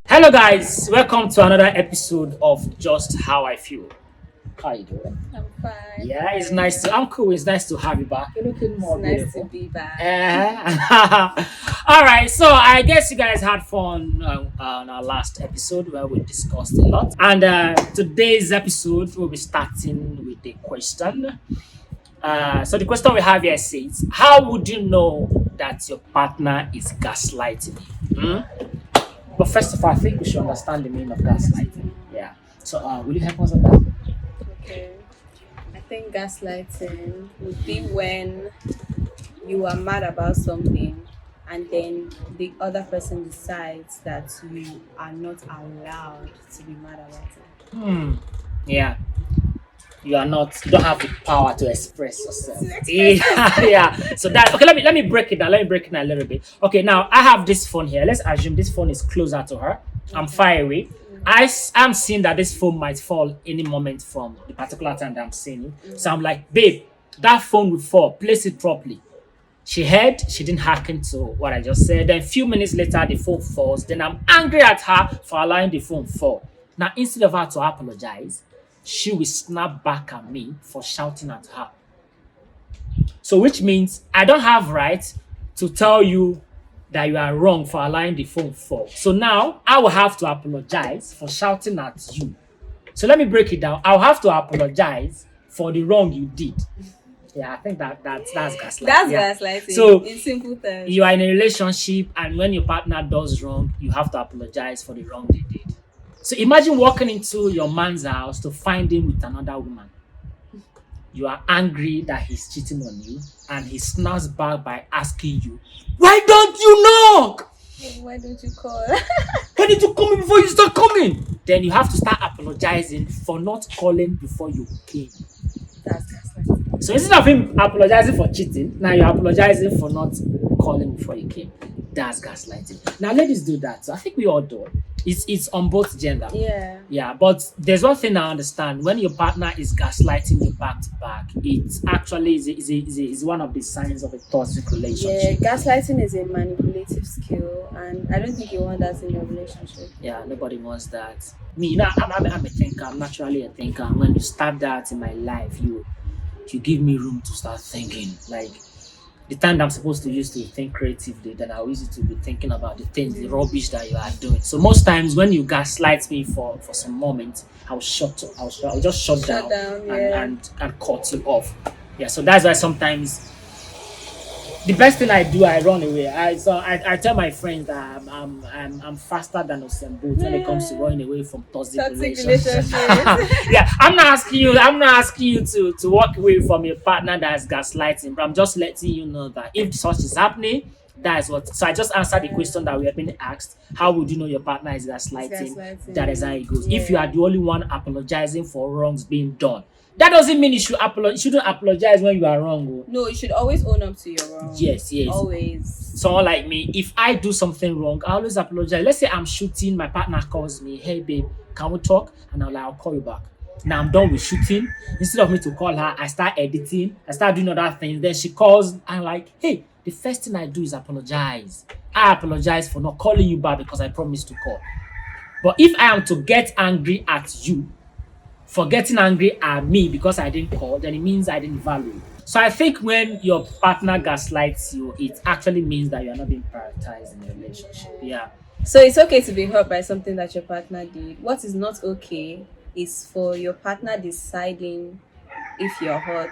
Hello, guys. Welcome to another episode of Just How I Feel. How you doing? I'm fine. Yeah, it's nice to. I'm cool. It's nice to have you back. You're looking more Nice beautiful. to be back. All right. So I guess you guys had fun on our last episode where we discussed a lot. And today's episode we'll be starting with a question. So the question we have here says, "How would you know that your partner is gaslighting you?" But first of all, I think we should understand the meaning of gaslighting. Yeah. So, will you help us on that? Okay. I think gaslighting would be when you are mad about something and then the other person decides that you are not allowed to be mad about it. Yeah. You are not. You don't have the power to express yourself. To express Yeah. So that okay. Let me break it down. Let me break it down a little bit. Okay. Now I have this phone here. Let's assume this phone is closer to her. I'm far away. I'm seeing that this phone might fall any moment from the particular time that I'm seeing it. So I'm like, babe, that phone will fall. Place it properly. She heard, she didn't hearken to what I just said. Then a few minutes later, the phone falls. Then I'm angry at her for allowing the phone fall. Now, instead of her to apologize, she will snap back at me for shouting at her. So which means I don't have right to tell you that you are wrong for allowing the phone fall. So now I will have to apologize for shouting at you. So let me break it down. I'll have to apologize for the wrong you did. Yeah, I think that's gaslighting. That's Yeah. gaslighting. So in simple terms. you are in a relationship, and when your partner does wrong, you have to apologize for the wrong they did. So imagine walking into your man's house to find him with another woman. You are angry that he's cheating on you, and he snaps back by asking you, "Why don't you knock? Why don't you call? Why did you come in before you start coming?" Then you have to start apologizing for not calling before you came. That's gaslighting. So instead of him apologizing for cheating, now you're apologizing for not calling before you came. That's gaslighting. Now ladies do that. So I think we all do. It's on both gender. Yeah. Yeah, but there's one thing I understand. When your partner is gaslighting you back to back, it actually is one of the signs of a toxic Yeah, relationship. gaslighting is a manipulative skill, and I don't think you want that in your relationship. Yeah, nobody wants that. Me, you know, I'm a thinker. I'm naturally a thinker. When you start that in my life, you give me room to start thinking. Like the time that I'm supposed to use to think creatively, then I'll use it to be thinking about the things, the rubbish that you are doing. So most times when you gaslight me for some moment, I'll just shut down, Yeah. and cut you off. Yeah, so that's why sometimes the best thing I do, I run away. I tell my friends that I'm faster than Usain Bolt when it comes to running away from toxic relationships. Yeah, I'm not asking you to walk away from a partner that's gaslighting, but I'm just letting you know that if such is happening, that is what. So I just answered the question that we have been asked. How would you know your partner is gaslighting? Gaslighting. That is how it goes. Yeah. If you are the only one apologizing for wrongs being done, that doesn't mean you shouldn't apologize when you are wrong. Oh. No, you should always own up to your wrong. Yes. Always. Someone like me, if I do something wrong, I always apologize. Let's say I'm shooting, my partner calls me, "Hey babe, can we talk?" And I'll call you back. Now I'm done with shooting. Instead of me to call her, I start editing, I start doing other things. Then she calls and I'm like, "Hey, the first thing I do is apologize. I apologize for not calling you back because I promised to call." But if I am to get angry at you for getting angry at me because I didn't call, then it means I didn't value you. So I think when your partner gaslights you, it actually means that you are not being prioritized in the relationship. Yeah. So it's okay to be hurt by something that your partner did. What is not okay is for your partner deciding if you're hurt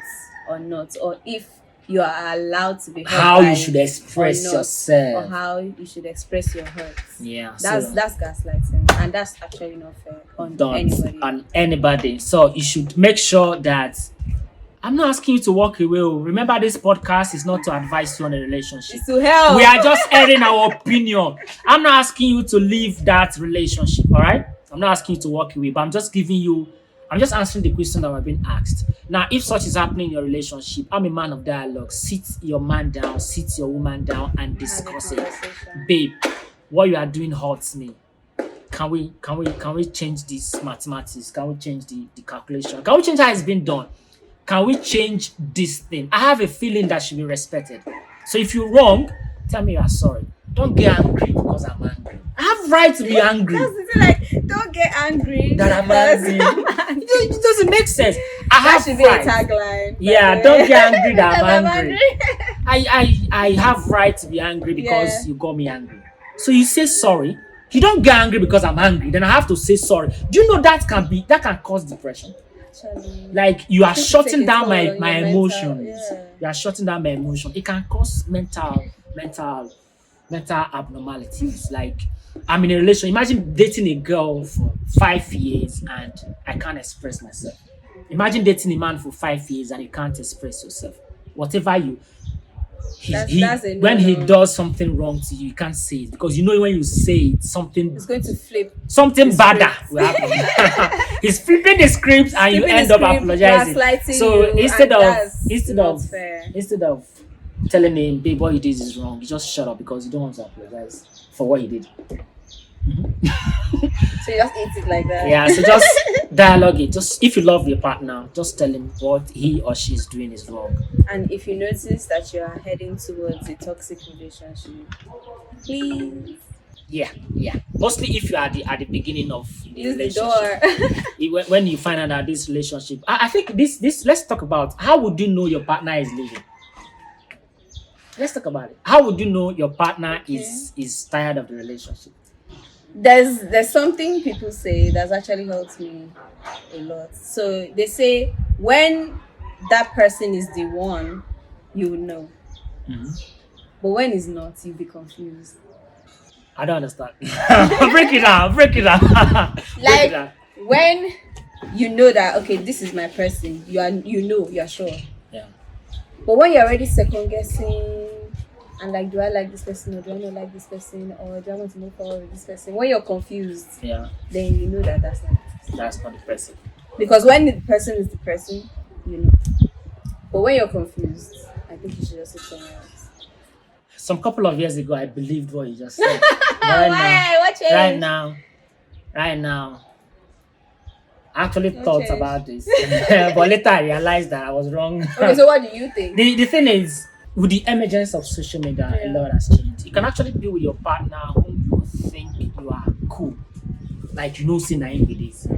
or not, or if you are allowed to be hurt. How by you should it express or not, yourself. or how you should express your hurt. Yeah. That's gaslighting, and that's actually not fair on anybody. On anybody. So you should make sure that I'm not asking you to walk away. Oh. Remember, this podcast is not to advise you on a relationship. It's to help. We are just airing our opinion. I'm not asking you to leave that relationship, all right? I'm not asking you to walk away, but I'm just answering the question that we're being asked. Now, if such is happening in your relationship, I'm a man of dialogue. Sit your man down, sit your woman down, and discuss it. Babe, what you are doing hurts me. Can we change this mathematics? Can we change the calculation? Can we change how it's been done? Can we change this thing? I have a feeling that should be respected. So if you're wrong, tell me you are sorry. don't get angry because I'm angry. I have right to be angry. That's the thing, like, don't get angry That I'm because angry. I'm angry. It doesn't make sense. I That have should be a right. tagline. Yeah, by the don't way. get angry that I'm Because angry. I have right to be angry because Yeah. you got me angry. So you say sorry. You don't get angry because I'm angry. Then I have to say sorry. Do you know that can cause depression? Actually, Like you are It shutting take a down toll my on my your mental, emotions. yeah. You are shutting down my emotion. It can cause mental abnormalities. Like I'm in a relation. Imagine dating a girl for 5 years and I can't express myself. Imagine dating a man for 5 years and you can't express yourself. Whatever you That's a when he no-no. does something wrong to you, you can't say it because you know when you say it, something It's going to flip. something the badder script. will happen. He's flipping the script and you Flipping end the up script, apologizing. gaslighting So you, and that's not fair. instead of telling him, babe, what you did is wrong, you just shut up because you don't want to apologize for what you did. So you just eat it like that. Yeah, so just dialogue it. Just if you love your partner, just tell him what he or she is doing is wrong. And if you notice that you are heading towards a toxic relationship, please Yeah. Mostly if you are at the beginning of the use the relationship. door. When you find out that this relationship, I think this let's talk about how would you know your partner is leaving. Let's talk about it. How would you know your partner is tired of the relationship? There's something people say that's actually helped me a lot. So they say when that person is the one, you will know. But when it's not, you'll be confused. I don't understand. Break it down. Break it down. Break it down. Like when you know that okay, this is my person, you're sure. Yeah. But when you're already second guessing and like, do I like this person or do I not like this person or do I want to move forward with this person? When you're confused, Yeah. then you know that that's not it. That's not the person. Because when the person is the person, you know. But when you're confused, I think you should just say somewhere else. Some couple of years ago, I believed what you just said. Why? What changed? Right now, I actually No thought change. about this, but later I realized that I was wrong. Okay, so what do you think? The thing is, with the emergence of social media, a lot has changed. You can actually be with your partner whom you think you are cool, like you know, see nine with this.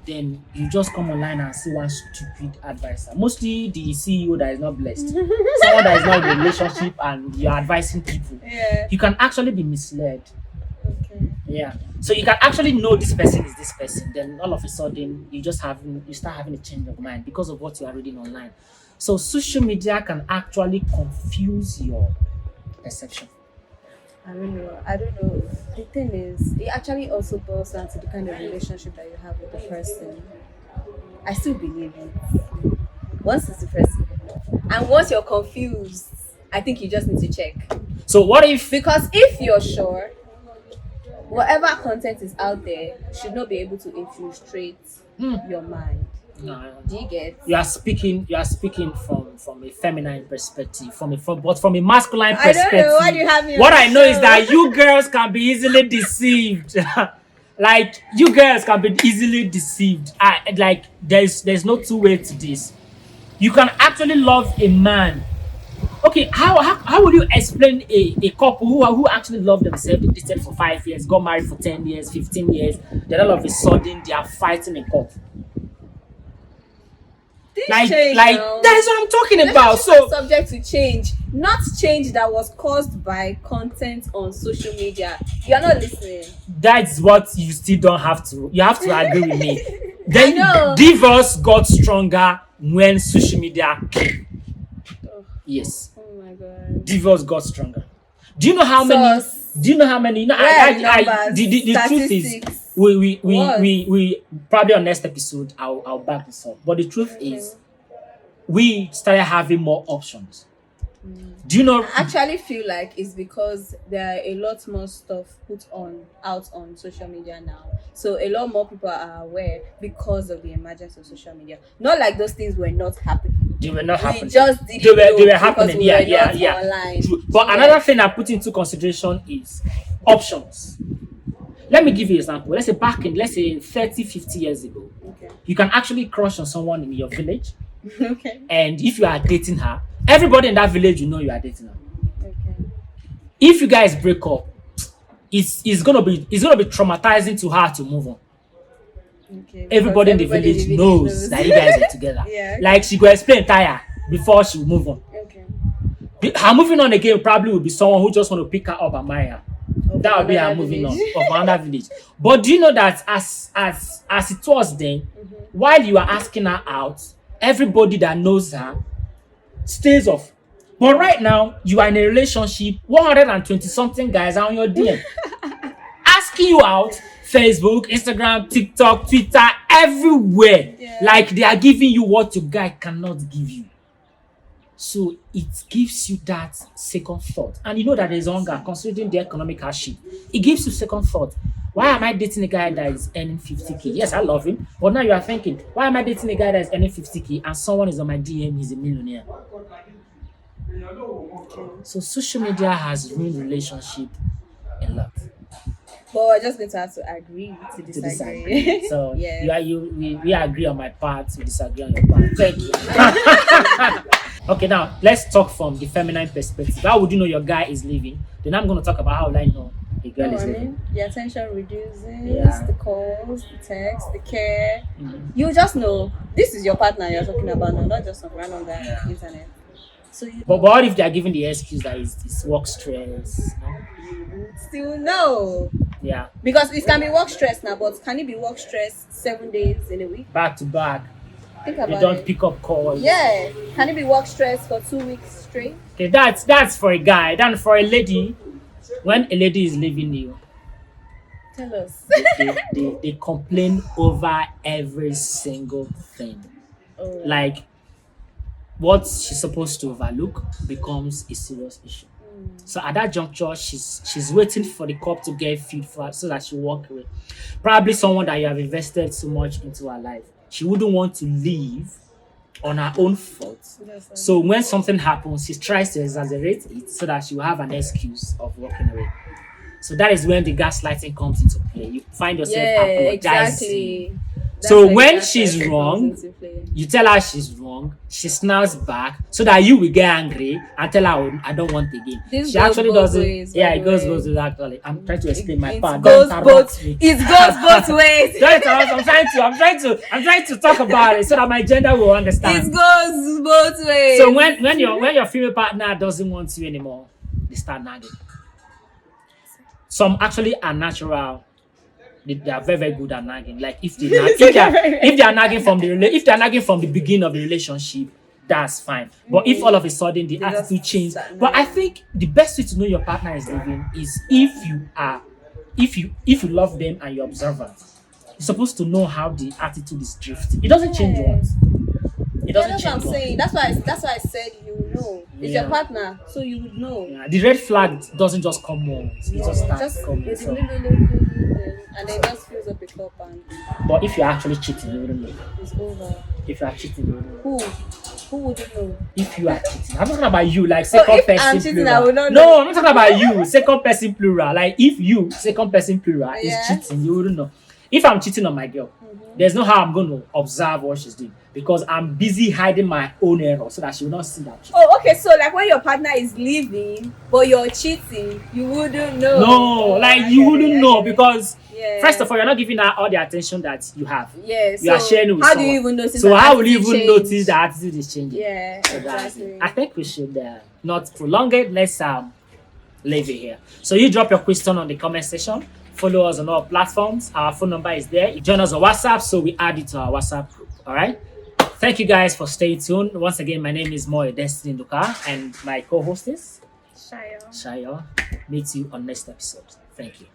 Then you just come online and see one stupid advisor. Mostly the CEO that is not blessed, someone that is not in a relationship, and you're advising people. Yeah. You can actually be misled. Okay. Yeah. So you can actually know this person is this person. Then all of a sudden you start having a change of mind because of what you are reading online. So social media can actually confuse your perception. I don't know. The thing is, it actually also boils down to the kind of relationship that you have with the person. I still believe it. Once it's the person. And once you're confused, I think you just need to check. So what if Because if you're sure, whatever content is out there should not be able to infiltrate your mind. Do you get? you are speaking from a feminine perspective, but from a masculine I don't perspective. know. Why do you have me on What the I know is show? that you girls can be easily deceived. Like you girls can be easily deceived. Like there's no two way to this. You can actually love a man. Okay, how would you explain a couple who actually love themselves, they dated for 5 years, got married for 10 years, 15 years, then all of a sudden they are fighting in court? This Like change like now. that is what I'm talking about. Relationships So are subject to change, not change that was caused by content on social media. You're not listening. that's what you still don't have to. You have to agree with me. Then I know. divorce got stronger when social media came. Oh, Yes, oh my god. divorce got stronger. Do you know how many? Source. Do you know how many? No, Where are the numbers? the truth is, Statistics. What? we probably on next episode I'll back this up. But the truth is, we started having more options. Do you know? I actually feel like it's because there are a lot more stuff out on social media now. So a lot more people are aware because of the emergence of social media. Not like those things were not happening. They were not We happening. just didn't They were know because happening. we Yeah, were yeah, not yeah. online. True. But Yeah. another thing I put into consideration is options. Let me give you an example. Let's say 30, 50 years ago, Okay. you can actually crush on someone in your village, Okay. and if you are dating her, everybody in that village will know you are dating her. Okay. if you guys break up, it's gonna be traumatizing to her to move on. Okay. Everybody in the village knows that you guys are together. Yeah. Like she go explain tire before she will move on. Okay. Her moving on again probably will be someone who just want to pick her up and marry her. Of That would be her another moving on village. of another village. But do you know that as it was then, while you are asking her out, everybody that knows her stays off. But right now, you are in a relationship, 120 something guys are on your DM. Asking you out, Facebook, Instagram, TikTok, Twitter, everywhere. Yeah. Like they are giving you what your guy cannot give you. So it gives you that second thought. And you know that there's hunger, considering the economic hardship. It gives you second thought. Why am I dating a guy that is earning 50k? Yes, I love him. But now you are thinking, why am I dating a guy that is earning 50k and someone is on my DM, he's a millionaire? So social media has ruined relationship a lot. But we're just going to have to agree to To disagree. disagree. So Yeah. we agree on my part, we disagree on your part. Thank you. Okay, now let's talk from the feminine perspective. How would you know your guy is leaving? Then I'm going to talk about how I know a girl No, is I leaving. mean, the attention reduces, Yeah. the calls, the text, the care. Mhm. You just know this is your partner you're talking about now, not just some random guy on the internet. So you But what if they are giving the excuse that it's work stress? still know. Yeah, Because it can be work stress now, but can it be work stress 7 days in a week? back to back. Think You about don't it. pick up calls. Yeah. Can it be work stress for 2 weeks straight? Okay, that's for a guy. Then for a lady, when a lady is leaving you, Tell us. they complain over every single thing. Oh. Like what she's supposed to overlook becomes a serious issue. So at that juncture, she's waiting for the cup to get filled for her so that she walk away. Probably someone that you have invested so much into her life. She wouldn't want to leave on her own fault. That's right. So when something happens, she tries to exaggerate it so that she will have an excuse of walking away. So that is when the gaslighting comes into play. You find yourself Yeah, apologizing. exactly. So where when the she's gaslighting wrong, comes into play. you tell her she's wrong, she snaps back so that you will get angry and tell her, "Oh, I don't want again." This She goes actually both doesn't. ways, Yeah, by it the goes way. both ways actually. I'm trying to explain my It part. goes Don't both. interrupt me. It goes both ways. I'm trying to talk about it so that my gender will understand. It goes both ways. So when your female partner doesn't want you anymore, they start nagging. Some actually are natural. They are very, very good at nagging. Like if they are nagging from if they are nagging from the beginning of the relationship, that's fine. But if all of a sudden the They just attitude changes, start but I nagging. think the best way to know your partner is leaving is if you love them and you're observant. You're supposed to know how the attitude is drifting. It doesn't change Yeah. once. It Yeah, doesn't that's what I'm change once. saying. That's why I said you know. It's Yeah. your partner, so you would know. Yeah, the red flag doesn't just come once. It just starts coming. it's So. and then just fills up a cup and But if you're actually cheating, you wouldn't know. it's over. If you are cheating, you wouldn't know. Who wouldn't know? If you are cheating, I'm not talking about you, like second if person I'm cheating, plural. I will not No, know. I'm not talking about you, second person plural. Like if you, second person plural, Yeah. is cheating, you wouldn't know. If I'm cheating on my girl, there's no how I'm going to observe what she's doing because I'm busy hiding my own error so that she will not see that. Oh, okay. So like when your partner is leaving, but you're cheating, you wouldn't know. No, like I you get wouldn't it, I know get it. because Yeah. first of all, you're not giving her all the attention that you have. Yeah. You are sharing it with how someone. do you even notice? So that how will you attitude even change? notice that attitude is changing? Yeah, So that's it. exactly. I think we should not prolong it. Let's leave it here. So you drop your question on the comment section. Follow us on all platforms. Our phone number is there. You join us on WhatsApp, so we add it to our WhatsApp group. All right. Thank you guys for staying tuned. Once again, my name is Moy Destiny Duka, and my co-host is Shayo. Shayo. Meet you on next episode. Thank you.